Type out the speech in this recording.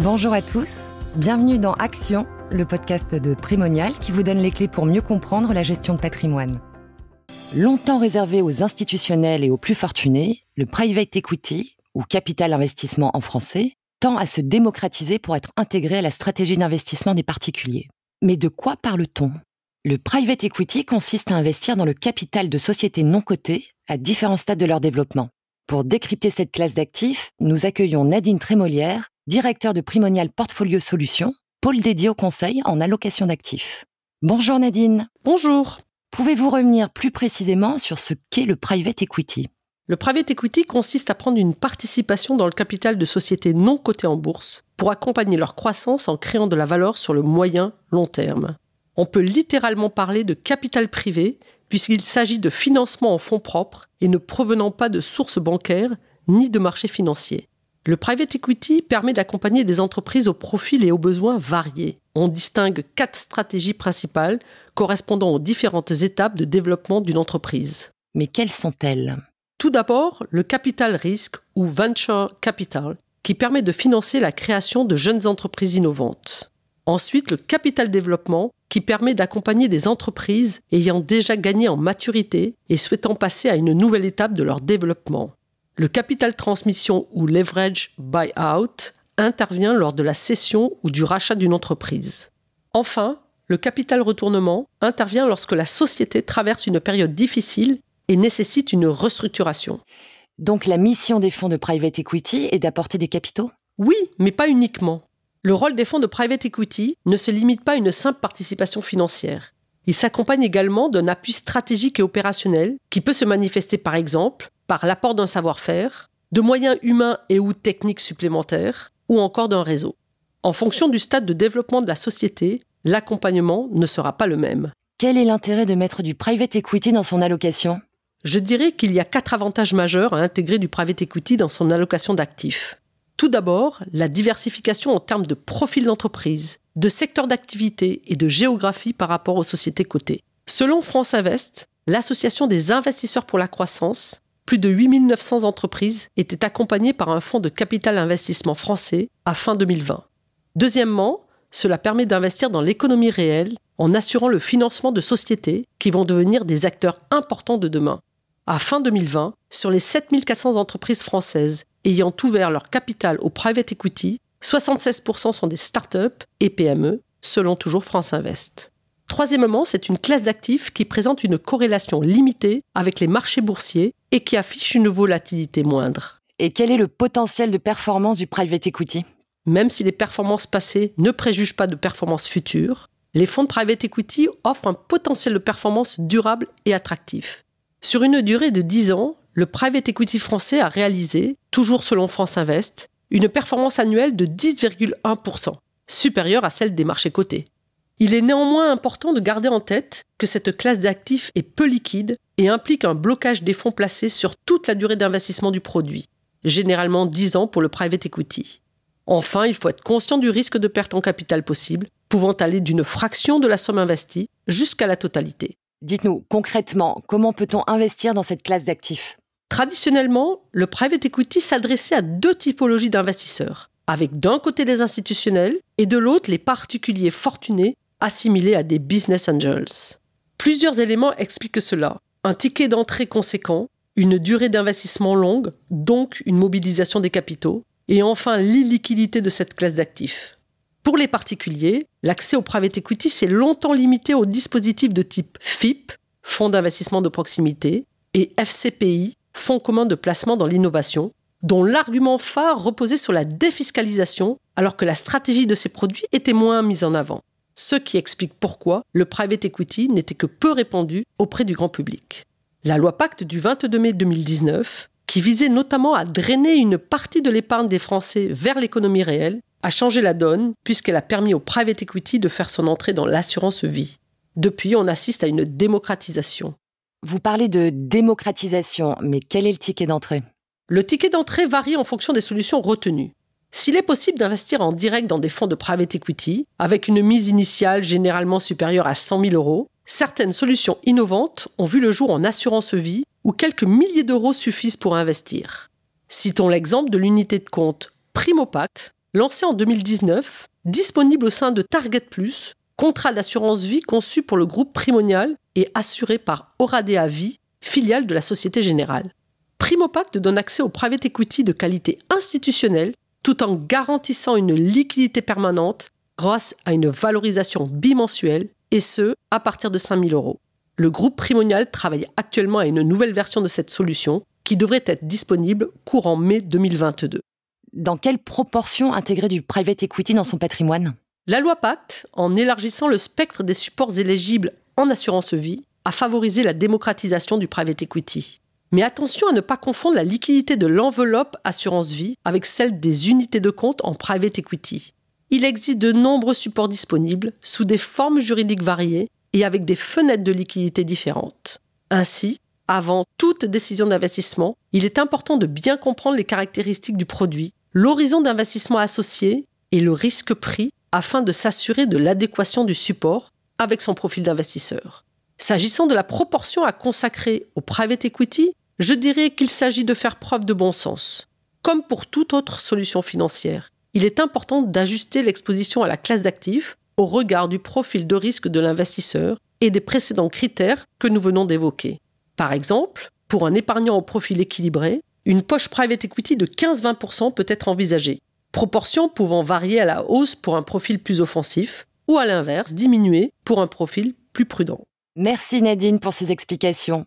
Bonjour à tous, bienvenue dans Action, le podcast de Primonial qui vous donne les clés pour mieux comprendre la gestion de patrimoine. Longtemps réservé aux institutionnels et aux plus fortunés, le private equity, ou capital investissement en français, tend à se démocratiser pour être intégré à la stratégie d'investissement des particuliers. Mais de quoi parle-t-on ? Le private equity consiste à investir dans le capital de sociétés non cotées à différents stades de leur développement. Pour décrypter cette classe d'actifs, nous accueillons Nadine Trémolière, directeur de Primonial Portfolio Solutions, pôle dédié au conseil en allocation d'actifs. Bonjour Nadine. Bonjour. Pouvez-vous revenir plus précisément sur ce qu'est le private equity ? Le private equity consiste à prendre une participation dans le capital de sociétés non cotées en bourse pour accompagner leur croissance en créant de la valeur sur le moyen long terme. On peut littéralement parler de capital privé puisqu'il s'agit de financement en fonds propres et ne provenant pas de sources bancaires ni de marchés financiers. Le private equity permet d'accompagner des entreprises aux profils et aux besoins variés. On distingue 4 stratégies principales correspondant aux différentes étapes de développement d'une entreprise. Mais quelles sont-elles ? Tout d'abord, le capital risque ou venture capital, qui permet de financer la création de jeunes entreprises innovantes. Ensuite, le capital développement, qui permet d'accompagner des entreprises ayant déjà gagné en maturité et souhaitant passer à une nouvelle étape de leur développement. Le capital transmission ou leverage buyout intervient lors de la cession ou du rachat d'une entreprise. Enfin, le capital retournement intervient lorsque la société traverse une période difficile et nécessite une restructuration. Donc la mission des fonds de private equity est d'apporter des capitaux ? Oui, mais pas uniquement. Le rôle des fonds de private equity ne se limite pas à une simple participation financière. Il s'accompagne également d'un appui stratégique et opérationnel qui peut se manifester par exemple par l'apport d'un savoir-faire, de moyens humains et ou techniques supplémentaires, ou encore d'un réseau. En fonction du stade de développement de la société, l'accompagnement ne sera pas le même. Quel est l'intérêt de mettre du private equity dans son allocation ? Je dirais qu'il y a 4 avantages majeurs à intégrer du private equity dans son allocation d'actifs. Tout d'abord, la diversification en termes de profil d'entreprise, de secteur d'activité et de géographie par rapport aux sociétés cotées. Selon France Invest, l'association des investisseurs pour la croissance, plus de 8 900 entreprises étaient accompagnées par un fonds de capital investissement français à fin 2020. Deuxièmement, cela permet d'investir dans l'économie réelle en assurant le financement de sociétés qui vont devenir des acteurs importants de demain. À fin 2020, sur les 7 400 entreprises françaises ayant ouvert leur capital au private equity, 76% sont des startups et PME, selon toujours France Invest. Troisièmement, c'est une classe d'actifs qui présente une corrélation limitée avec les marchés boursiers et qui affiche une volatilité moindre. Et quel est le potentiel de performance du private equity ? Même si les performances passées ne préjugent pas de performances futures, les fonds de private equity offrent un potentiel de performance durable et attractif. Sur une durée de 10 ans, le private equity français a réalisé, toujours selon France Invest, une performance annuelle de 10,1%, supérieure à celle des marchés cotés. Il est néanmoins important de garder en tête que cette classe d'actifs est peu liquide et implique un blocage des fonds placés sur toute la durée d'investissement du produit, généralement 10 ans pour le private equity. Enfin, il faut être conscient du risque de perte en capital possible, pouvant aller d'une fraction de la somme investie jusqu'à la totalité. Dites-nous, concrètement, comment peut-on investir dans cette classe d'actifs ? Traditionnellement, le private equity s'adressait à 2 typologies d'investisseurs, avec d'un côté les institutionnels et de l'autre les particuliers fortunés assimilés à des business angels. Plusieurs éléments expliquent cela. Un ticket d'entrée conséquent, une durée d'investissement longue, donc une mobilisation des capitaux, et enfin l'illiquidité de cette classe d'actifs. Pour les particuliers, l'accès au private equity s'est longtemps limité aux dispositifs de type FIP, Fonds d'investissement de proximité, et FCPI, Fonds commun de placement dans l'innovation, dont l'argument phare reposait sur la défiscalisation, alors que la stratégie de ces produits était moins mise en avant. Ce qui explique pourquoi le private equity n'était que peu répandu auprès du grand public. La loi Pacte du 22 mai 2019, qui visait notamment à drainer une partie de l'épargne des Français vers l'économie réelle, a changé la donne puisqu'elle a permis au private equity de faire son entrée dans l'assurance vie. Depuis, on assiste à une démocratisation. Vous parlez de démocratisation, mais quel est le ticket d'entrée ? Le ticket d'entrée varie en fonction des solutions retenues. S'il est possible d'investir en direct dans des fonds de private equity, avec une mise initiale généralement supérieure à 100 000 €, certaines solutions innovantes ont vu le jour en assurance vie où quelques milliers d'euros suffisent pour investir. Citons l'exemple de l'unité de compte Primopact, lancé en 2019, disponible au sein de Target Plus, contrat d'assurance vie conçu pour le groupe Primonial et assuré par Oradea Vie, filiale de la Société Générale. Primopact donne accès au private equity de qualité institutionnelle tout en garantissant une liquidité permanente grâce à une valorisation bimensuelle et ce, à partir de 5 000 €. Le groupe Primonial travaille actuellement à une nouvelle version de cette solution qui devrait être disponible courant mai 2022. Dans quelle proportion intégrer du private equity dans son patrimoine ? La loi Pacte, en élargissant le spectre des supports éligibles en assurance vie, a favorisé la démocratisation du private equity. Mais attention à ne pas confondre la liquidité de l'enveloppe assurance vie avec celle des unités de compte en private equity. Il existe de nombreux supports disponibles sous des formes juridiques variées et avec des fenêtres de liquidité différentes. Ainsi, avant toute décision d'investissement, il est important de bien comprendre les caractéristiques du produit, l'horizon d'investissement associé et le risque pris afin de s'assurer de l'adéquation du support avec son profil d'investisseur. S'agissant de la proportion à consacrer au private equity, je dirais qu'il s'agit de faire preuve de bon sens. Comme pour toute autre solution financière, il est important d'ajuster l'exposition à la classe d'actifs au regard du profil de risque de l'investisseur et des précédents critères que nous venons d'évoquer. Par exemple, pour un épargnant au profil équilibré, une poche private equity de 15-20% peut être envisagée, proportion pouvant varier à la hausse pour un profil plus offensif ou à l'inverse diminuer pour un profil plus prudent. Merci Nadine pour ces explications.